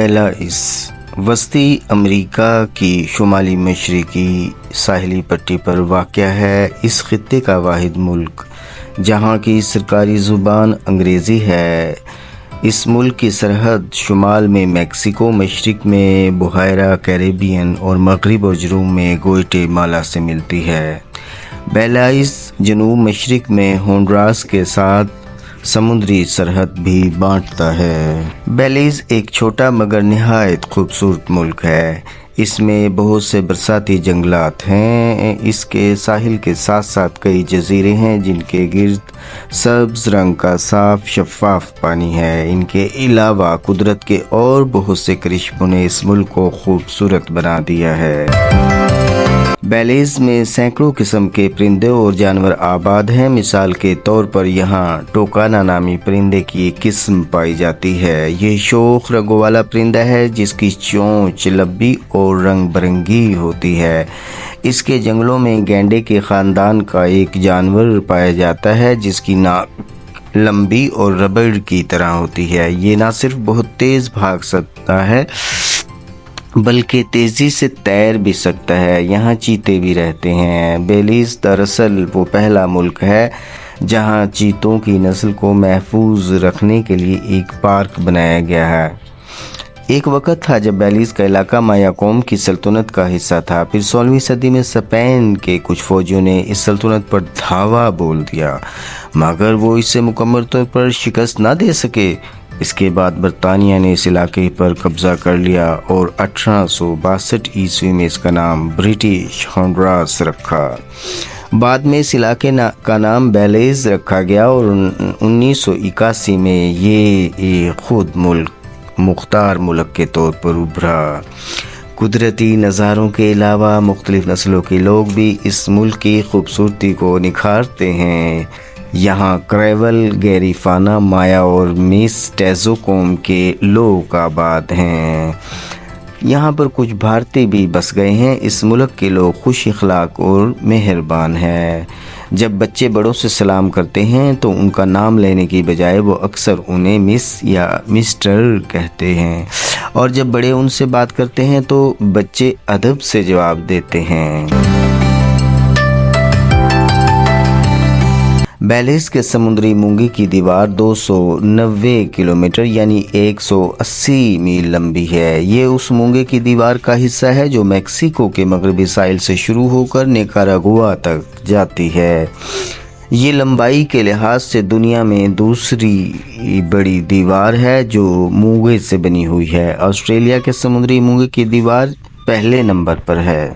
بیلائس وسطی امریکہ کی شمالی مشرقی ساحلی پٹی پر واقع ہے۔ اس خطے کا واحد ملک جہاں کی سرکاری زبان انگریزی ہے۔ اس ملک کی سرحد شمال میں میکسیکو، مشرق میں بحیرہ کیریبین اور مغرب اور جنوب میں گوئٹے مالا سے ملتی ہے۔ بیلائس جنوب مشرق میں ہونڈوراس کے ساتھ سمندری سرحد بھی بانٹتا ہے۔ بیلیز ایک چھوٹا مگر نہایت خوبصورت ملک ہے۔ اس میں بہت سے برساتی جنگلات ہیں۔ اس کے ساحل کے ساتھ ساتھ کئی جزیرے ہیں جن کے گرد سبز رنگ کا صاف شفاف پانی ہے۔ ان کے علاوہ قدرت کے اور بہت سے کرشموں نے اس ملک کو خوبصورت بنا دیا ہے۔ بیلیز میں سینکڑوں قسم کے پرندے اور جانور آباد ہیں۔ مثال کے طور پر یہاں ٹوکانا نامی پرندے کی ایک قسم پائی جاتی ہے۔ یہ شوخ رنگوں والا پرندہ ہے جس کی چونچ لمبی اور رنگ برنگی ہوتی ہے۔ اس کے جنگلوں میں گینڈے کے خاندان کا ایک جانور پایا جاتا ہے جس کی ناک لمبی اور ربڑ کی طرح ہوتی ہے۔ یہ نہ صرف بہت تیز بھاگ سکتا ہے بلکہ تیزی سے تیر بھی سکتا ہے۔ یہاں چیتے بھی رہتے ہیں۔ بیلیز دراصل وہ پہلا ملک ہے جہاں چیتوں کی نسل کو محفوظ رکھنے کے لیے ایک پارک بنایا گیا ہے۔ ایک وقت تھا جب بیلیز کا علاقہ مایا قوم کی سلطنت کا حصہ تھا۔ پھر 16ویں صدی میں اسپین کے کچھ فوجیوں نے اس سلطنت پر دھاوا بول دیا مگر وہ اسے مکمل طور پر شکست نہ دے سکے۔ اس کے بعد برطانیہ نے اس علاقے پر قبضہ کر لیا اور 1862 عیسوی میں اس کا نام برٹش ہونڈوراس رکھا۔ بعد میں اس علاقے کا نام بیلیز رکھا گیا اور 1981 میں یہ ایک خود مختار ملک کے طور پر ابھرا۔ قدرتی نظاروں کے علاوہ مختلف نسلوں کے لوگ بھی اس ملک کی خوبصورتی کو نکھارتے ہیں۔ یہاں کریول، گیریفانا، مایا اور میسٹیزو قوم کے لوگ آباد ہیں۔ یہاں پر کچھ بھارتی بھی بس گئے ہیں۔ اس ملک کے لوگ خوش اخلاق اور مہربان ہیں۔ جب بچے بڑوں سے سلام کرتے ہیں تو ان کا نام لینے کی بجائے وہ اکثر انہیں مس یا مسٹر کہتے ہیں، اور جب بڑے ان سے بات کرتے ہیں تو بچے ادب سے جواب دیتے ہیں۔ بیلیز کے سمندری مونگے کی دیوار 290 کلومیٹر یعنی 180 میل لمبی ہے۔ یہ اس مونگے کی دیوار کا حصہ ہے جو میکسیکو کے مغربی ساحل سے شروع ہو کر نیکاراگوا تک جاتی ہے۔ یہ لمبائی کے لحاظ سے دنیا میں دوسری بڑی دیوار ہے جو مونگے سے بنی ہوئی ہے۔ آسٹریلیا کے سمندری مونگے کی دیوار پہلے نمبر پر ہے۔